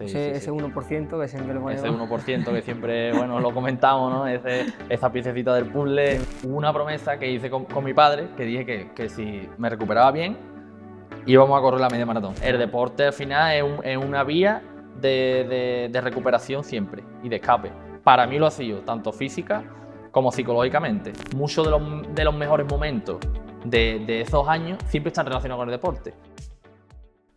Ese 1% que siempre lo ponemos. Ese 1% que siempre, bueno, lo comentamos, ¿no? Esa piececita del puzzle. Hubo una promesa que hice con mi padre, que dije que si me recuperaba bien, íbamos a correr la media maratón. El deporte al final es una vía de recuperación siempre y de escape. Para mí lo ha sido, tanto física como psicológicamente. Muchos de los mejores momentos de esos años siempre están relacionados con el deporte.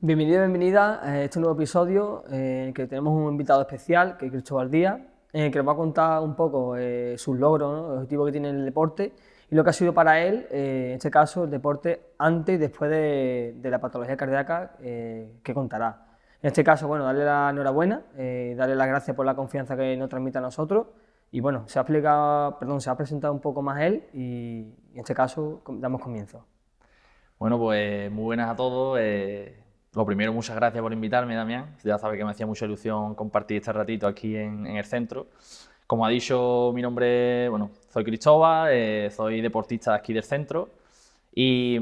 Bienvenido, bienvenida a este nuevo episodio en el que tenemos un invitado especial, que es Cristóbal Díaz, en el que nos va a contar un poco sus logros, ¿no? El objetivo que tiene en el deporte y lo que ha sido para él, en este caso, el deporte antes y después de la patología cardíaca que contará. En este caso, bueno, darle la enhorabuena, darle las gracias por la confianza que nos transmite a nosotros y bueno, se ha presentado un poco más él y en este caso damos comienzo. Bueno, pues muy buenas a todos. Lo primero, muchas gracias por invitarme, Damián. Ya sabes que me hacía mucha ilusión compartir este ratito aquí en el centro. Como ha dicho, mi nombre, bueno, soy Cristóbal, soy deportista aquí del centro y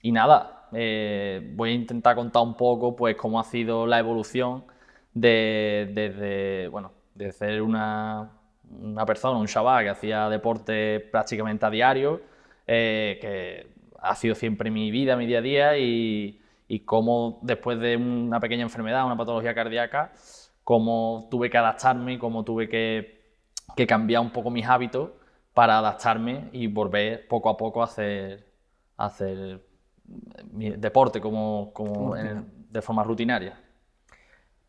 nada, voy a intentar contar un poco pues cómo ha sido la evolución desde ser una persona, un chaval que hacía deporte prácticamente a diario, que ha sido siempre mi vida, mi día a día y cómo después de una pequeña enfermedad, una patología cardíaca, cómo tuve que adaptarme, cómo tuve que cambiar un poco mis hábitos para adaptarme y volver poco a poco a hacer mi deporte de forma rutinaria.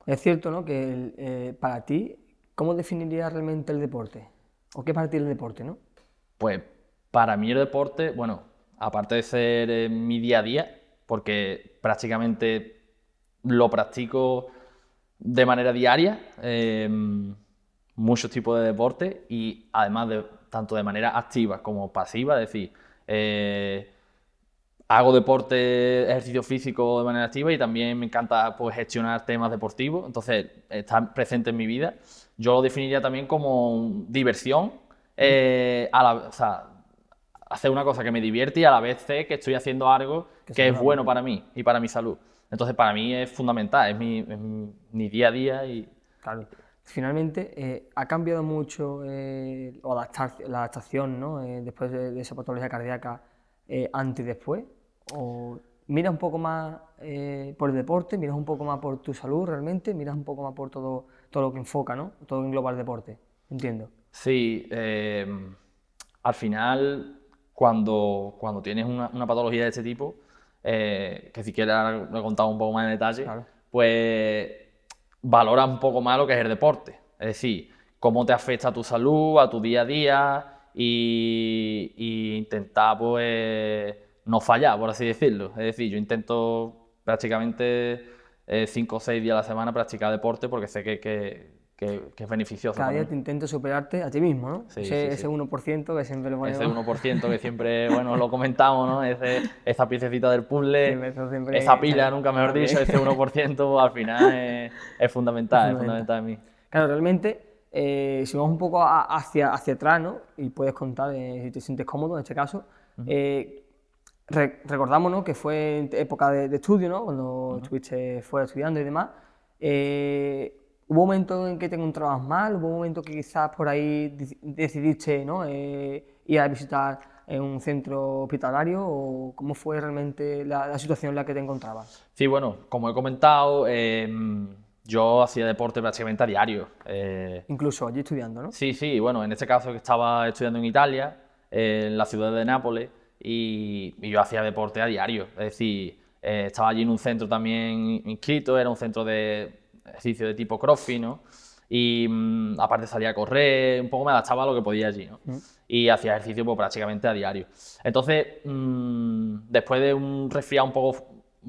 Es cierto, ¿no?, que para ti, ¿cómo definirías realmente el deporte? ¿O qué es para ti el deporte, no? Pues para mí el deporte, bueno, aparte de ser mi día a día, porque prácticamente lo practico de manera diaria, muchos tipos de deportes y además tanto de manera activa como pasiva, es decir, hago deporte, ejercicio físico de manera activa y también me encanta pues, gestionar temas deportivos, entonces está presente en mi vida. Yo lo definiría también como diversión, hacer una cosa que me divierte y a la vez sé que estoy haciendo algo que es bueno para mí y para mi salud. Entonces, para mí es fundamental, es mi día a día. Claro. Finalmente, ¿ha cambiado mucho la adaptación, ¿no?, después de esa patología cardíaca, antes y después? ¿O miras un poco más por el deporte, miras un poco más por tu salud realmente, miras un poco más por todo lo que enfoca, ¿no?, todo engloba el deporte? Entiendo. Sí, al final, cuando tienes una patología de este tipo, que si quieres lo he contado un poco más en detalle, Claro. Pues valora un poco más lo que es el deporte. Es decir, cómo te afecta a tu salud, a tu día a día y intentar pues no fallar, por así decirlo. Es decir, yo intento prácticamente 5 o 6 días a la semana practicar deporte porque sé que es beneficioso. Cada para día mí. te intento superarte a ti mismo, ¿no? Sí, Ese 1% que siempre lo ponemos. Ese 1% que siempre, bueno, lo comentamos, ¿no? Esa piececita del puzzle, Siempre esa pila, nunca mejor dicho, ese 1% al final es fundamental en mí. Claro, realmente, si vamos un poco hacia atrás, ¿no?, y puedes contar si te sientes cómodo en este caso, recordamos, ¿no?, que fue en época de estudio, ¿no?, cuando estuviste fuera estudiando y demás. ¿Hubo momentos en que te encontrabas mal? ¿Hubo momentos que quizás por ahí decidiste, ¿no?, ir a visitar un centro hospitalario? ¿O cómo fue realmente la situación en la que te encontrabas? Sí, bueno, como he comentado, yo hacía deporte prácticamente a diario. Incluso allí estudiando, ¿no? Sí, bueno, en este caso que estaba estudiando en Italia, en la ciudad de Nápoles, y yo hacía deporte a diario. Es decir, estaba allí en un centro también inscrito, era un centro de ejercicio de tipo CrossFit, ¿no? Y aparte salía a correr, un poco me adaptaba a lo que podía allí, ¿no? Y hacía ejercicio pues, prácticamente a diario. Entonces, después de un resfriado un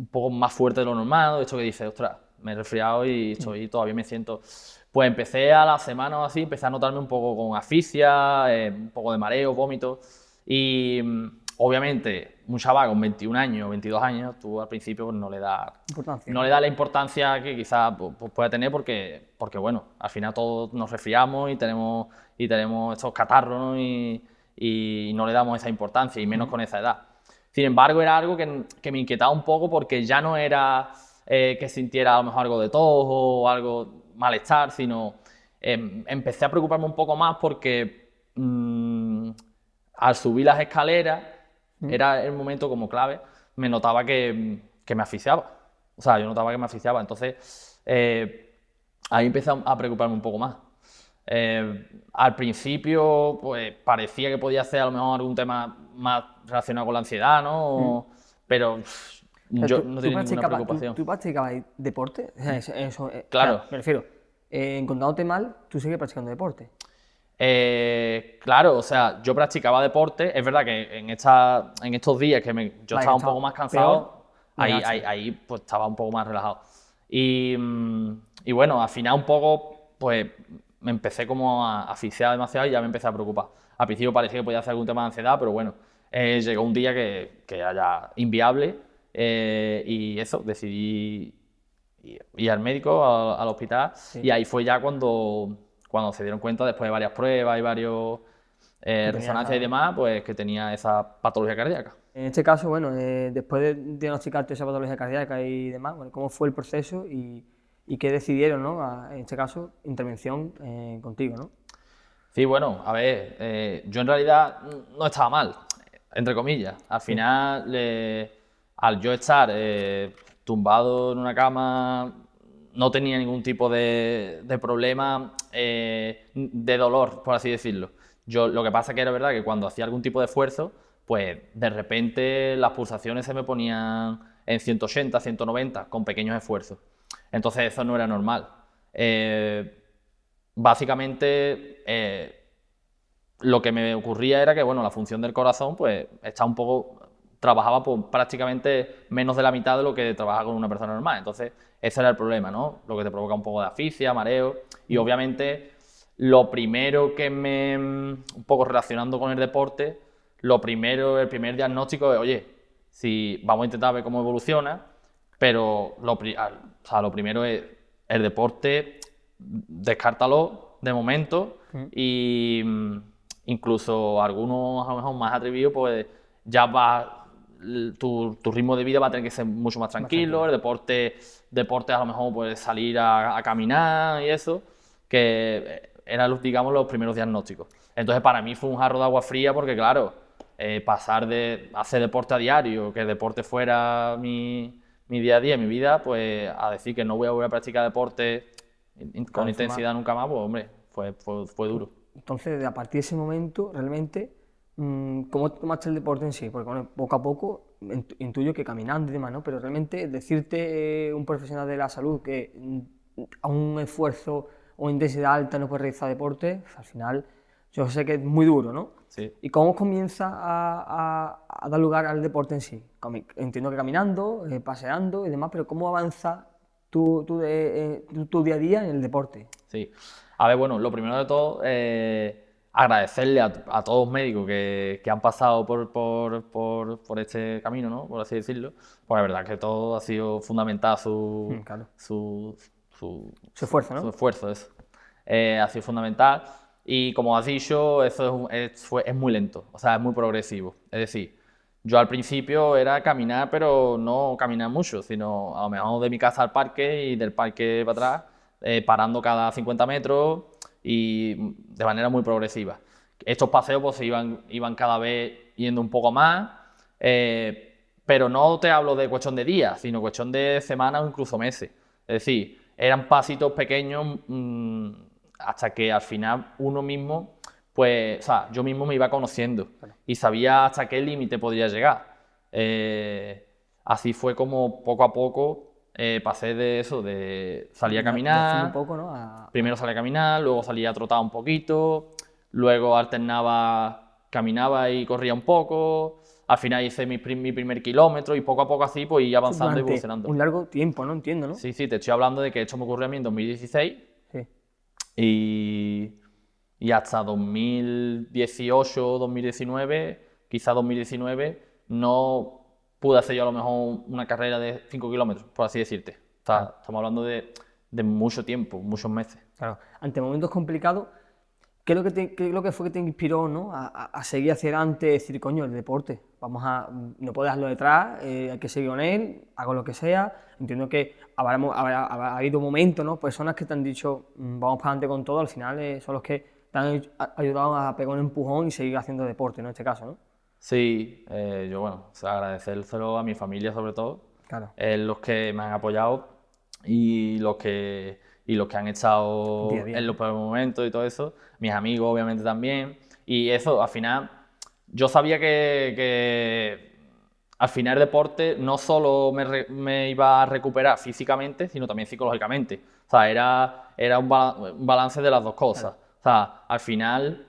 poco más fuerte de lo normal, esto que dices, ostras, me he resfriado y todavía me siento... Pues empecé a la semana o así, empecé a notarme un poco con asfixia, un poco de mareo, vómito y obviamente un chaval con 21 años, 22 años, tú al principio pues, no le das la importancia que quizás pues, pueda tener porque bueno, al final todos nos resfriamos y tenemos estos catarros, ¿no? y no le damos esa importancia y menos con esa edad. Sin embargo, era algo que me inquietaba un poco porque ya no era que sintiera a lo mejor algo de tos o algo malestar, sino empecé a preocuparme un poco más porque al subir las escaleras, era el momento como clave, me notaba que me asfixiaba. O sea, yo notaba que me asfixiaba. Entonces, ahí empecé a preocuparme un poco más. Al principio, pues parecía que podía ser a lo mejor algún tema más relacionado con la ansiedad, ¿no? Pero yo no tenía ninguna preocupación. ¿Tú practicabas deporte? O sea, Claro. O sea, me refiero, encontrándote mal, tú sigues practicando deporte. Claro, o sea, yo practicaba deporte. Es verdad que en estos días que yo estaba un poco más cansado, ahí pues estaba un poco más relajado. Y bueno, al final un poco, pues me empecé como a asfixiar demasiado y ya me empecé a preocupar. Al principio parecía que podía hacer algún tema de ansiedad, pero bueno, llegó un día que era ya inviable y eso, decidí ir al médico, al hospital, y ahí fue ya cuando se dieron cuenta, después de varias pruebas y varios resonancias y demás, pues que tenía esa patología cardíaca. En este caso, bueno, después de diagnosticarte esa patología cardíaca y demás, bueno, ¿cómo fue el proceso y qué decidieron, ¿no? En este caso, intervención contigo, ¿no? Sí, bueno, a ver, yo en realidad no estaba mal, entre comillas. Al final, al yo estar tumbado en una cama, no tenía ningún tipo de problema de dolor, por así decirlo. Lo que pasa que era verdad que cuando hacía algún tipo de esfuerzo, pues de repente las pulsaciones se me ponían en 180, 190 con pequeños esfuerzos. Entonces eso no era normal. Básicamente lo que me ocurría era que bueno, la función del corazón pues trabajaba por prácticamente menos de la mitad de lo que trabaja con una persona normal. Entonces ese era el problema, ¿no? Lo que te provoca un poco de asfixia, mareo y obviamente lo primero un poco relacionando con el deporte, el primer diagnóstico es, oye, si vamos a intentar ver cómo evoluciona, pero lo primero es el deporte, descártalo de momento y incluso algunos a lo mejor más atrevidos, pues ya tu ritmo de vida va a tener que ser mucho más tranquilo. El deporte a lo mejor puedes salir a caminar y eso, que eran digamos los primeros diagnósticos. Entonces para mí fue un jarro de agua fría porque claro, pasar de hacer deporte a diario, que el deporte fuera mi día a día, mi vida, pues a decir que no voy a volver a practicar deporte con intensidad nunca más, pues hombre, fue duro. Entonces, a partir de ese momento, realmente, ¿cómo tomaste el deporte en sí? Porque bueno, poco a poco intuyo que caminando y demás, ¿no? Pero realmente decirte un profesional de la salud que a un esfuerzo o intensidad alta no puede realizar deporte, al final yo sé que es muy duro, ¿no? Sí. ¿Y cómo comienza a dar lugar al deporte en sí? Entiendo que caminando, paseando y demás, pero ¿cómo avanza tu día a día en el deporte? Sí. A ver, bueno, lo primero de todo, agradecerle a todos los médicos que han pasado por este camino, ¿no? Por así decirlo, porque la verdad que todo ha sido fundamental Claro. su esfuerzo, ¿no? Su esfuerzo, eso. Ha sido fundamental y como has dicho, eso es muy lento, o sea, es muy progresivo. Es decir, yo al principio era caminar, pero no caminar mucho, sino a lo mejor de mi casa al parque y del parque para atrás, parando cada 50 metros y de manera muy progresiva. Estos paseos pues iban cada vez yendo un poco más, pero no te hablo de cuestión de días, sino cuestión de semanas o incluso meses. Es decir, eran pasitos pequeños hasta que al final uno mismo, pues, o sea, yo mismo me iba conociendo y sabía hasta qué límite podría llegar. Así fue como poco a poco pasé de eso, de salir a caminar, un poco, ¿no? Primero salía a caminar, luego salía a trotar un poquito, luego caminaba y corría un poco. Al final hice mi primer kilómetro y poco a poco así pues iba avanzando y evolucionando. Un largo tiempo, ¿no? Entiendo, ¿no? Sí, te estoy hablando de que esto me ocurrió a mí en 2016 sí. y hasta 2018, 2019, quizá 2019, no pude hacer yo a lo mejor una carrera de 5 kilómetros, por así decirte. Estamos hablando de mucho tiempo, muchos meses. Claro, ante momentos complicados, ¿Qué es lo que, qué es lo que fue que te inspiró, ¿no? A seguir hacia adelante, decir, coño, el deporte, no puedo dejarlo detrás, hay que seguir con él, hago lo que sea? Entiendo que habrá habido momentos, ¿no? Personas que te han dicho, vamos para adelante con todo, al final son los que te han ayudado a pegar un empujón y seguir haciendo deporte, ¿no? En este caso, ¿no? Sí, yo bueno, o sea, agradecérselo a mi familia sobre todo, Claro. los que me han apoyado y los que han estado Día a día. en los peores momentos y todo eso, mis amigos obviamente también, y eso al final, yo sabía que al final el deporte no solo me iba a recuperar físicamente, sino también psicológicamente, o sea, era un balance de las dos cosas, o sea, al final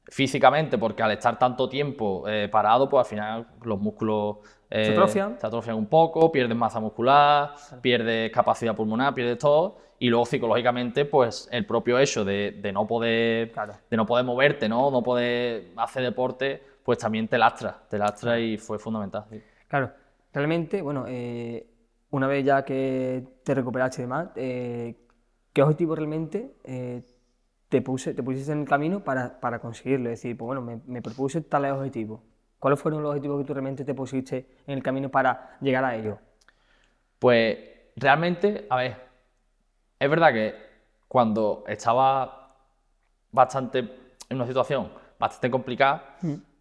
físicamente, porque al estar tanto tiempo parado, pues al final los músculos ¿Se atrofian? se atrofian un poco, pierdes masa muscular, pierdes capacidad pulmonar, pierdes todo, y luego psicológicamente, pues el propio hecho de no poder, Claro. de no poder moverte, no poder hacer deporte, pues también te lastra y fue fundamental. Sí. Claro, realmente, bueno, una vez ya que te recuperaste y demás, ¿qué objetivo realmente te pusiste en el camino para conseguirlo? Es decir, pues bueno, me propuse tales objetivos. ¿Cuáles fueron los objetivos que tú realmente te pusiste en el camino para llegar a ellos? Pues realmente, a ver, es verdad que cuando estaba bastante en una situación bastante complicada,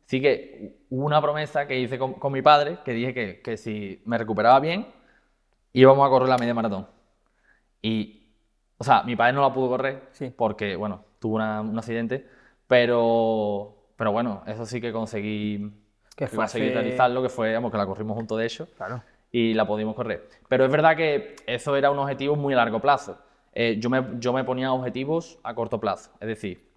sí que hubo una promesa que hice con mi padre, que dije que si me recuperaba bien, íbamos a correr la media maratón. Y, o sea, mi padre no la pudo correr Sí. porque, bueno, tuvo un accidente, pero bueno, eso sí que conseguí, Que fue conseguí hace- realizarlo, que fue, vamos, que la corrimos juntos de hecho Claro. y la pudimos correr. Pero es verdad que eso era un objetivo muy a largo plazo. Yo me ponía objetivos a corto plazo, es decir,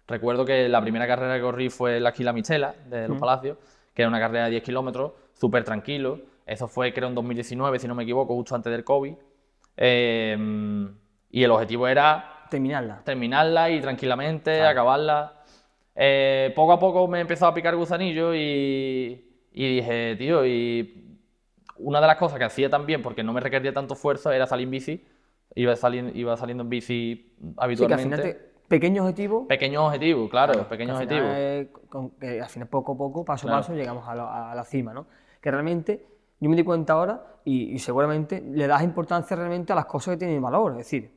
recuerdo que la primera carrera que corrí fue la Esquila Mistela de Los Palacios, que era una carrera de 10 kilómetros, súper tranquilo. Eso fue, creo, en 2019, si no me equivoco, justo antes del COVID. Y el objetivo era Terminarla. terminarla y tranquilamente Claro. acabarla. Poco a poco me empezó a picar gusanillo y dije, tío, y una de las cosas que hacía también, porque no me requería tanto esfuerzo, era salir en bici. Iba saliendo en bici Sí, habitualmente. que al final pequeños objetivos. Pequeños objetivos, claro, pequeños Que al final, objetivos. que al final poco a poco, paso a Claro. paso, llegamos a la cima, ¿no? Que realmente, yo me di cuenta ahora y seguramente le das importancia realmente a las cosas que tienen valor, es decir,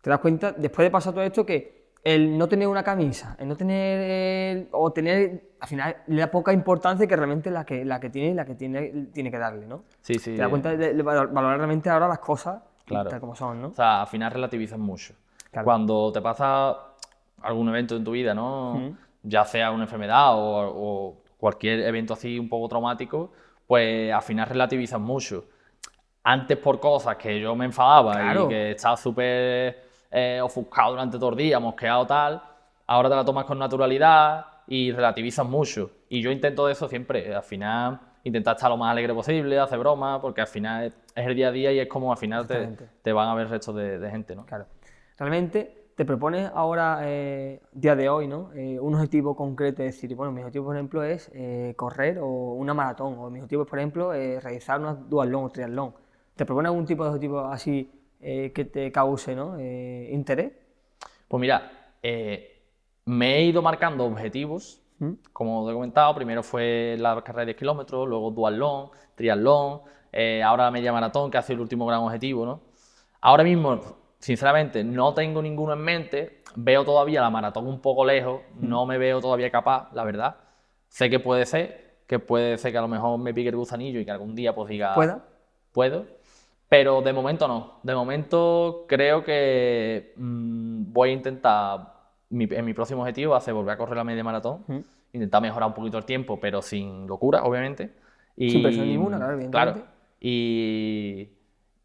te das cuenta, después de pasar todo esto, que el no tener una camisa, el no tener, o tener, al final le da poca importancia que realmente la que tiene que darle, ¿no? Sí, sí. Te das cuenta de valorar realmente ahora las cosas Claro. tal como son, ¿no? O sea, al final relativizas mucho. Claro. Cuando te pasa algún evento en tu vida, ¿no? Ya sea una enfermedad o cualquier evento así un poco traumático, pues al final relativizas mucho. Antes por cosas que yo me enfadaba Claro. y que estaba súper ofuscado durante todo el día, mosqueado tal, ahora te la tomas con naturalidad y relativizas mucho. Y yo intento de eso siempre, al final intentar estar lo más alegre posible, hacer bromas, porque al final es el día a día y es como al final Exactamente. te van a ver restos de gente, ¿no? Claro. Realmente te propones ahora, día de hoy, ¿no? Un objetivo concreto, es decir, bueno, mi objetivo, por ejemplo, es correr o una maratón, o mi objetivo es, por ejemplo, realizar una duatlón o triatlón. ¿Te propones algún tipo de objetivo así que te cause, ¿no? Interés? Pues mira, me he ido marcando objetivos, como te he comentado, primero fue la carrera de 10 kilómetros, luego duatlón, triatlón, ahora la media maratón, que ha sido el último gran objetivo, ¿no? Ahora mismo, sinceramente, no tengo ninguno en mente, veo todavía la maratón un poco lejos, no me veo todavía capaz, la verdad. Sé que puede ser que a lo mejor me pique el gusanillo y que algún día pues diga... ¿Pueda? Puedo, pero de momento no. De momento creo que voy a intentar, en mi próximo objetivo, hacer volver a correr la media maratón, intentar mejorar un poquito el tiempo, pero sin locura, obviamente. Sin presión ninguna, claro, evidentemente. Claro,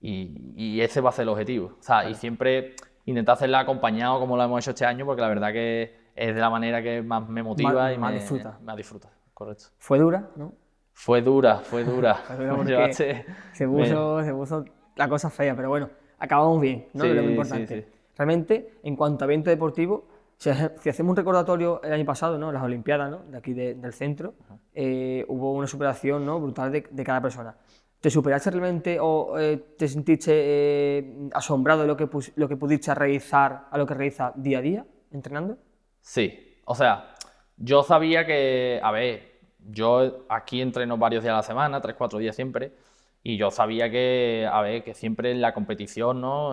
y ese va a ser el objetivo. O sea, y siempre intentar hacerla acompañado como lo hemos hecho este año, porque la verdad que es de la manera que más me motiva y Más me disfruta. Más disfruta, correcto. Fue dura, ¿no? Fue dura, fue dura. Fue dura porque Llevaste- se puso la cosa fea, pero bueno, acabamos bien, ¿no? Sí, Que es lo muy sí, importante. sí. Realmente, en cuanto a evento deportivo, si hacemos un recordatorio el año pasado, ¿no? Las Olimpiadas, ¿no? De aquí del centro, hubo una superación, ¿no? Brutal de cada persona. ¿Te superaste realmente o te sentiste asombrado de lo que pudiste realizar a lo que realizas día a día entrenando? Sí, o sea, yo sabía que, a ver, yo aquí entreno varios días a la semana, 3, 4 días siempre, y yo sabía que, a ver, que siempre en la competición, ¿no?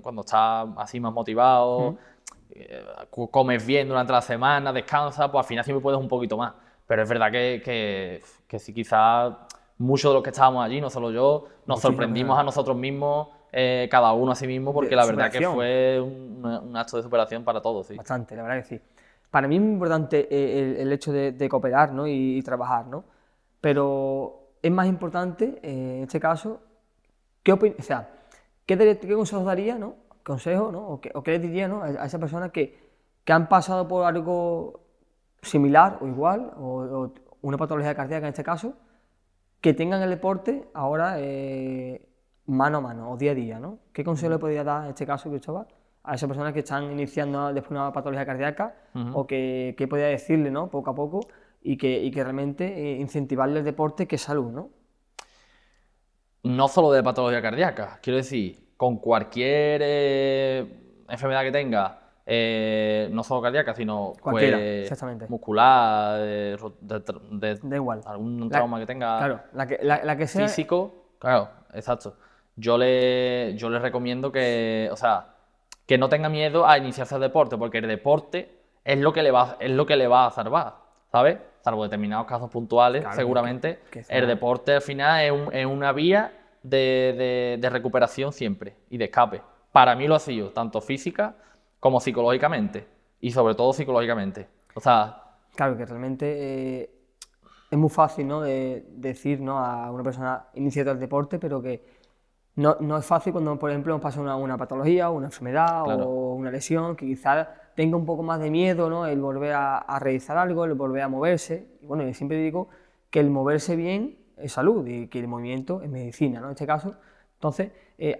Cuando estás así más motivado, comes bien durante la semana, descansas, pues al final siempre puedes un poquito más. Pero es verdad que sí, quizás muchos de los que estábamos allí, no solo yo, nos Muchísimo, sorprendimos claro. a nosotros mismos, cada uno a sí mismo, porque De la verdad que superación. fue un acto de superación para todos, sí. Bastante, la verdad que sí. Para mí es muy importante el hecho de cooperar, ¿no? y trabajar, ¿no? Pero es más importante, en este caso, o sea, ¿qué consejos daría, ¿no? Consejo, ¿no? O qué le diría, ¿no? a esa persona que han pasado por algo similar o igual, o una patología cardíaca en este caso, que tengan el deporte ahora mano a mano o día a día, ¿no? ¿Qué consejo le podría dar en este caso, Cristóbal, a esas personas que están iniciando después una patología cardíaca o qué podría decirle, ¿no? Poco a poco y que realmente incentivarle el deporte que es salud, ¿no? No solo de patología cardíaca, quiero decir, con cualquier enfermedad que tenga, no solo cardíaca, sino Cualquiera, pues exactamente. muscular, Da igual. algún La- trauma que tenga claro, la que sea. físico, claro, exacto. Yo le recomiendo que, o sea, que no tenga miedo a iniciarse al deporte, porque el deporte es lo que le va a salvar, ¿sabes? Salvo determinados casos puntuales, Claro, seguramente. que El sea- deporte al final es una vía de recuperación siempre y de escape. Para mí lo ha sido, tanto física como psicológicamente, y sobre todo psicológicamente. O sea, Claro, que realmente es muy fácil, ¿no? de decir, ¿no? a una persona iniciada al deporte, pero que no es fácil cuando, por ejemplo, nos pasa una patología, una enfermedad claro, o una lesión, que quizás tenga un poco más de miedo, ¿no? El volver a realizar algo, el volver a moverse. Y bueno, yo siempre digo que el moverse bien es salud y que el movimiento es medicina, ¿no? En este caso. Entonces,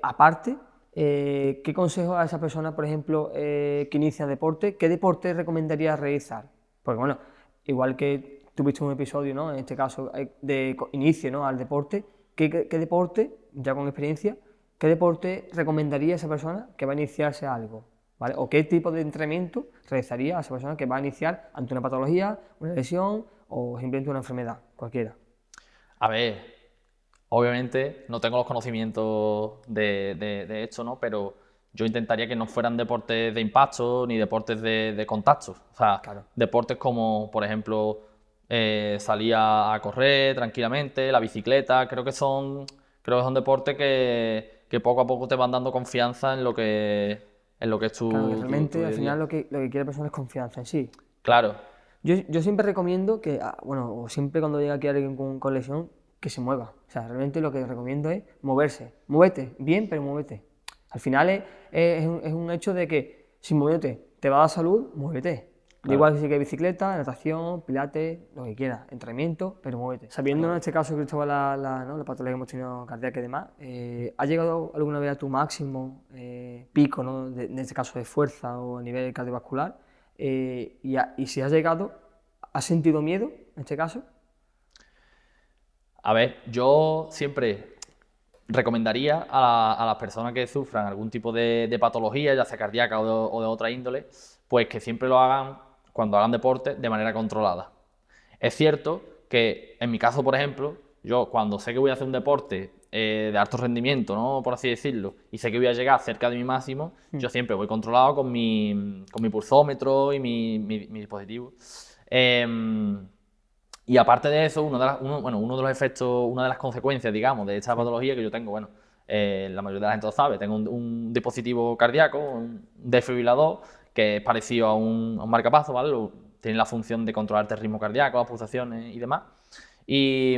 aparte, ¿qué consejo a esa persona, por ejemplo, que inicia deporte, qué deporte recomendarías realizar? Porque bueno, igual que tuviste un episodio, ¿no? En este caso, de inicio, ¿no? al deporte, ¿qué deporte, ya con experiencia, qué deporte recomendaría a esa persona que va a iniciarse a algo? ¿Vale? ¿O qué tipo de entrenamiento realizaría a esa persona que va a iniciar ante una patología, una lesión o simplemente una enfermedad, cualquiera? a ver, obviamente no tengo los conocimientos de esto, ¿no? Pero yo intentaría que no fueran deportes de impacto ni deportes de contacto. O sea, Claro. deportes como, por ejemplo, salir a correr tranquilamente, la bicicleta. Creo que son deportes que poco a poco te van dando confianza en lo que es Claro, que tu realmente al día a final día. lo que quiere la persona es confianza en sí. Claro, Yo siempre recomiendo que, bueno, o siempre cuando llega aquí alguien con lesión, que se mueva. O sea, realmente lo que recomiendo es moverse. Muévete, bien, pero muévete. Al final es un hecho de que si muévete te va a dar salud, muévete. Da claro. igual si que bicicleta, natación, pilates, lo que quieras, entrenamiento, pero muévete. Sabiendo en este caso, Cristóbal, ¿no? la patología que hemos tenido cardíaca y demás, ¿has llegado alguna vez a tu máximo pico, ¿no? En este caso de fuerza o a nivel cardiovascular? Y si has llegado, ¿has sentido miedo en este caso? A ver, yo siempre recomendaría a las personas que sufran algún tipo de patología, ya sea cardíaca o de otra índole, pues que siempre lo hagan cuando hagan deporte de manera controlada. Es cierto que en mi caso, por ejemplo, yo cuando sé que voy a hacer un deporte de alto rendimiento, ¿no? Por así decirlo, y sé que voy a llegar cerca de mi máximo, yo siempre voy controlado con mi pulsómetro y mi dispositivo. Y aparte de eso, uno de los efectos, una de las consecuencias, digamos, de esta patología que yo tengo, bueno, la mayoría de la gente lo sabe, tengo un dispositivo cardíaco, un desfibrilador, que es parecido a un marcapasos, ¿vale? Tiene la función de controlarte el ritmo cardíaco, las pulsaciones y demás. Y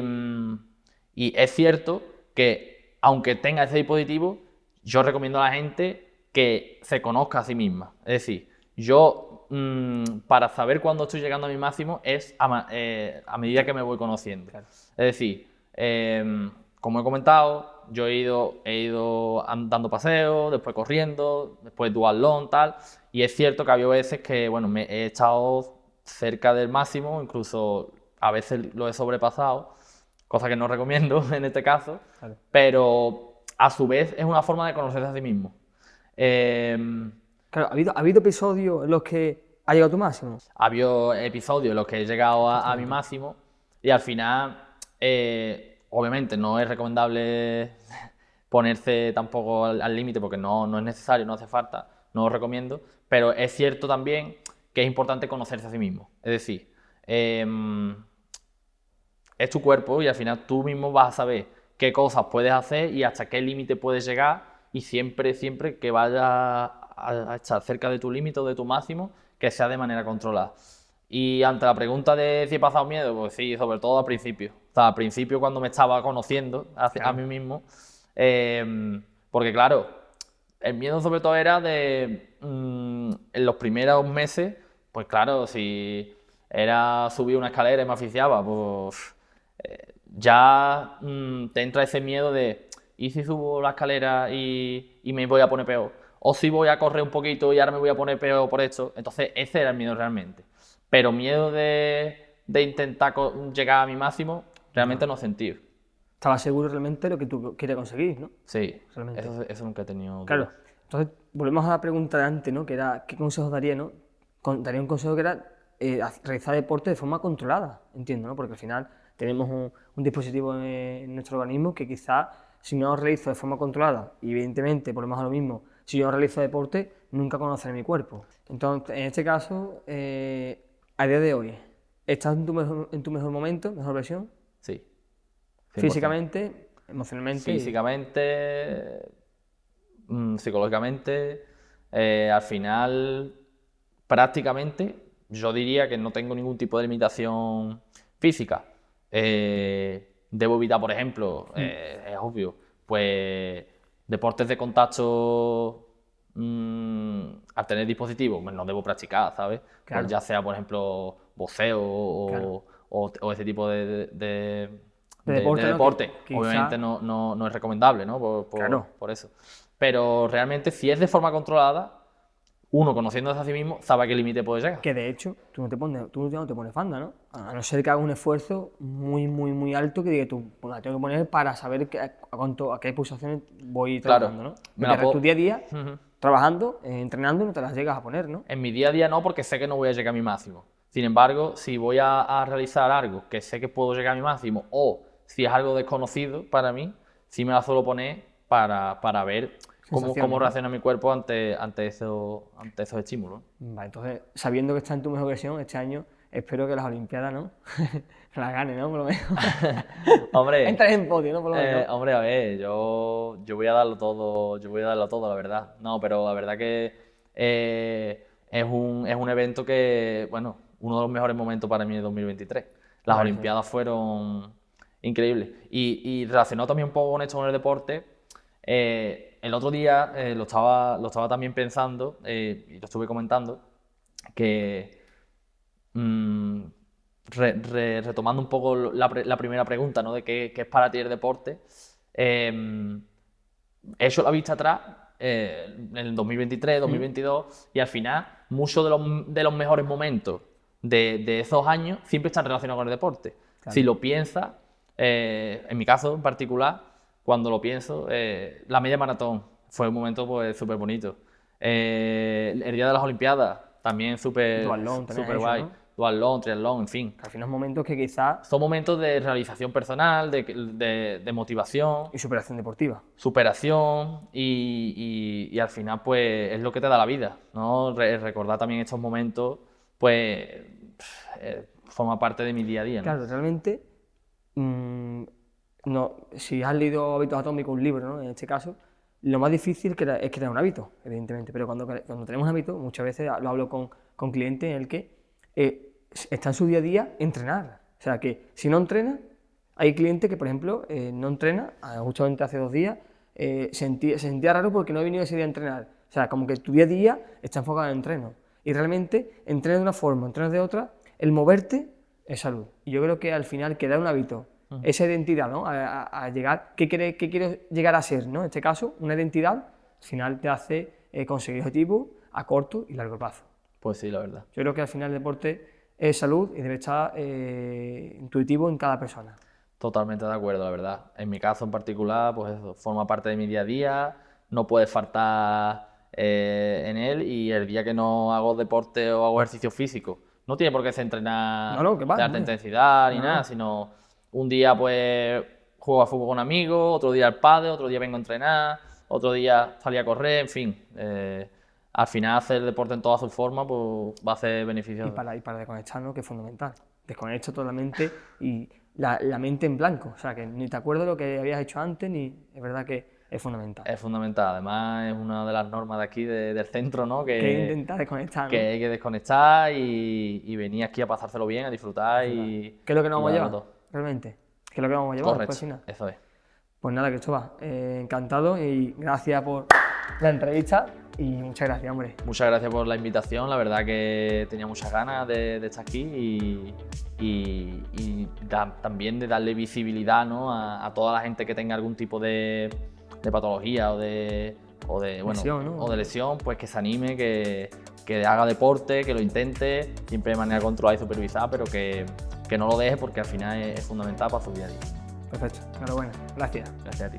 es cierto que, aunque tenga ese dispositivo, yo recomiendo a la gente que se conozca a sí misma. Es decir, yo, para saber cuándo estoy llegando a mi máximo, es a medida que me voy conociendo. Claro. Es decir, como he comentado, yo he ido dando paseos, después corriendo, después duatlón, tal. Y es cierto que ha habido veces que, bueno, me he estado cerca del máximo, incluso a veces lo he sobrepasado, cosa que no recomiendo en este caso, Claro. pero a su vez es una forma de conocerse a sí mismo. Claro, ¿ha habido episodios en los que ha llegado a tu máximo? Ha habido episodios en los que he llegado a mi máximo y al final, obviamente, no es recomendable ponerse tampoco al límite porque no es necesario, no hace falta, no lo recomiendo, pero es cierto también que es importante conocerse a sí mismo. Es decir, es tu cuerpo y al final tú mismo vas a saber qué cosas puedes hacer y hasta qué límite puedes llegar y siempre que vayas a estar cerca de tu límite o de tu máximo, que sea de manera controlada. Y ante la pregunta de si he pasado miedo, pues sí, sobre todo al principio. O sea, al principio cuando me estaba conociendo a mí mismo, porque claro, el miedo sobre todo era de, en los primeros meses, pues claro, si era subir una escalera y me asfixiaba, pues ya te entra ese miedo de, ¿y si subo la escalera y me voy a poner peor? O si voy a correr un poquito y ahora me voy a poner peor por esto. Entonces ese era el miedo realmente. Pero miedo de intentar llegar a mi máximo, realmente no he sentido. Estabas seguro realmente de lo que tú querías conseguir, ¿no? Sí, Realmente. eso nunca he tenido. Claro. duda. Entonces, volvemos a la pregunta de antes, ¿no? Que era, ¿qué consejo daría, no? Daría un consejo que era realizar deporte de forma controlada, entiendo, ¿no? Porque al final tenemos un dispositivo en nuestro organismo que quizás, si no lo realizo de forma controlada, y evidentemente, volvemos a lo mismo, si yo no realizo deporte, nunca conoceré mi cuerpo. Entonces, en este caso, a día de hoy, ¿estás en tu mejor momento, mejor versión? Sí. 100%. Físicamente, emocionalmente. Físicamente, psicológicamente, al final, prácticamente, yo diría que no tengo ningún tipo de limitación física. Debo evitar, por ejemplo, es obvio, pues deportes de contacto al tener dispositivos, pues no debo practicar, ¿sabes? Claro. Pues ya sea, por ejemplo, boxeo Claro. o ese tipo de deporte, ¿no? deporte. Que Obviamente quizá- no es recomendable, ¿no? Claro. Por eso. Pero realmente, si es de forma controlada, uno conociéndose a sí mismo sabe a qué límite puede llegar. Que de hecho, tú no te pones fanda, ¿no? A no ser que hagas un esfuerzo muy alto que diga tú, pues la tengo que poner para saber a qué pulsaciones voy Claro. trabajando, ¿no? Me Porque la puedo- tu día a día, Ujú. trabajando, entrenando, no te las llegas a poner, ¿no? En mi día a día no, porque sé que no voy a llegar a mi máximo. Sin embargo, si voy a realizar algo que sé que puedo llegar a mi máximo o si es algo desconocido para mí, sí me la suelo poner para ver cómo Sensaciones, ¿no? reacciona mi cuerpo ante esos estímulos. Vale, entonces, sabiendo que estás en tu mejor versión este año, espero que las Olimpiadas, ¿no? las ganes, ¿no? Por lo menos. Hombre, Entres en podio, ¿no? Por lo menos. hombre, a ver, yo voy a darlo todo, la verdad. No, pero la verdad que es un evento que, bueno, uno de los mejores momentos para mí de 2023. Las Vale, Olimpiadas fueron increíbles. Y relacionado también un poco con esto, con el deporte, el otro día lo estaba también pensando y lo estuve comentando, que retomando un poco la primera pregunta, ¿no? De qué es para ti el deporte, he hecho la vista atrás en el 2023, 2022 y al final muchos de los mejores momentos de esos años siempre están relacionados con el deporte. Claro. Si lo piensas, en mi caso en particular, cuando lo pienso, la media maratón fue un momento pues súper bonito. El día de las Olimpiadas también súper Duatlón también has hecho, guay. ¿no? Duatlón, triatlón, en fin. Que al final momentos que quizás... Son momentos de realización personal, de motivación, Y superación deportiva. superación y al final pues es lo que te da la vida, ¿no? Recordar también estos momentos pues forma parte de mi día a día, ¿no? Claro, realmente, no, si has leído Hábitos Atómicos, un libro, ¿no? En este caso, lo más difícil es crear un hábito, evidentemente, pero cuando tenemos un hábito, muchas veces lo hablo con clientes en el que está en su día a día entrenar. O sea, que si no entrena, hay clientes que, por ejemplo, no entrena, justamente hace 2 días, se sentía raro porque no ha venido ese día a entrenar. O sea, como que tu día a día está enfocado en el entreno. Y realmente, entrenar de una forma, entrenar de otra, el moverte es salud. Y yo creo que al final crear un hábito, esa identidad, ¿no? A llegar, ¿qué quiero llegar a ser, ¿no? En este caso, una identidad, al final te hace conseguir objetivos a corto y largo plazo. Pues sí, la verdad. Yo creo que al final el deporte es salud y debe estar intuitivo en cada persona. Totalmente de acuerdo, la verdad. En mi caso en particular, pues eso, forma parte de mi día a día, no puede faltar en él, y el día que no hago deporte o hago ejercicio físico, no tiene por qué ser entrenar No, no, que va, de alta hombre. intensidad ni No, nada, no. sino un día pues juego a fútbol con amigos, otro día al pádel, otro día vengo a entrenar, otro día salir a correr, en fin. Al final hacer deporte en toda su forma pues va a ser Y beneficioso. para desconectarnos, que es fundamental. Desconecto totalmente y la mente en blanco. O sea, que ni te acuerdas de lo que habías hecho antes, ni es verdad que es fundamental. Es fundamental, además es una de las normas de aquí del centro, ¿no? Que intentar desconectar, ¿no? Que hay que desconectar y venir aquí a pasárselo bien, a disfrutar y ¿Qué es lo que nos y vamos a darlo llevar? todo. Realmente. ¿Qué es lo que vamos a llevar Correcto, después al final? eso es. Pues nada, Cristóbal, encantado y gracias por la entrevista y muchas gracias, hombre. Muchas gracias por la invitación, la verdad que tenía muchas ganas de estar aquí también de darle visibilidad, ¿no? a toda la gente que tenga algún tipo de patología bueno, Lesión, ¿no? o de lesión, pues que se anime, que haga deporte, que lo intente, siempre de manera controlada y supervisada, pero que no lo deje, porque al final es fundamental para su día a día. Perfecto, enhorabuena, gracias. Gracias a ti.